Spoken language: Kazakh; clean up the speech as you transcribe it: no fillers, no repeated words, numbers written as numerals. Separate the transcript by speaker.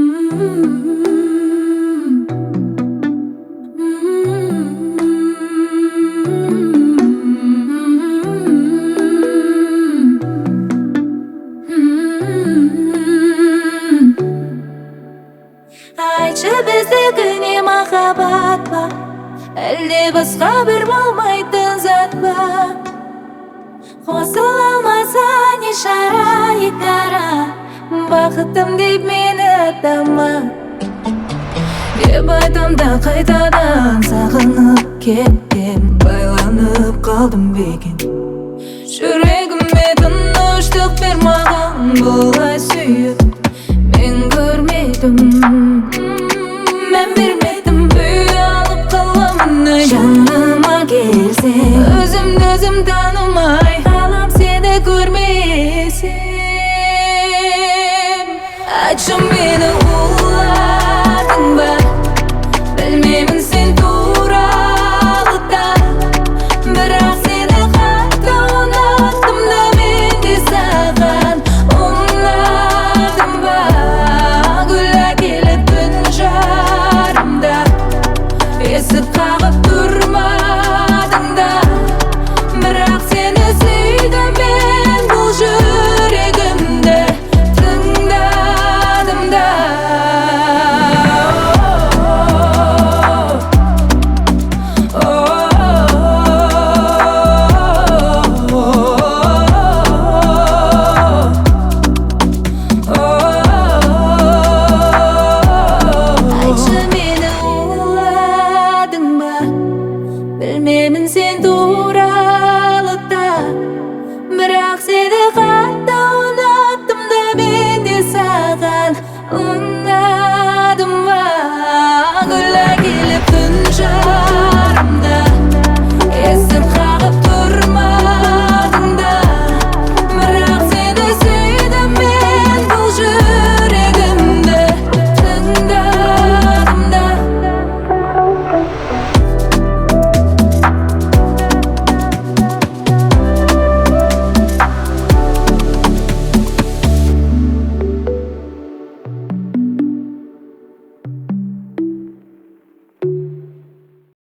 Speaker 1: Aytчы, биздики махаббат ба, әлде басқа бир болмайтын зат ба? Косыла алмаса не шара кара, бақытым деп мені атама. Деп айтам да қайтадан сағынып кеттім, байланып қалдым бекен. Жүрегіме тыныштық бер маған, бұлай сүйіп мен көрмедім. Мен бермедім, үй алып қаламын. Жаныма келсең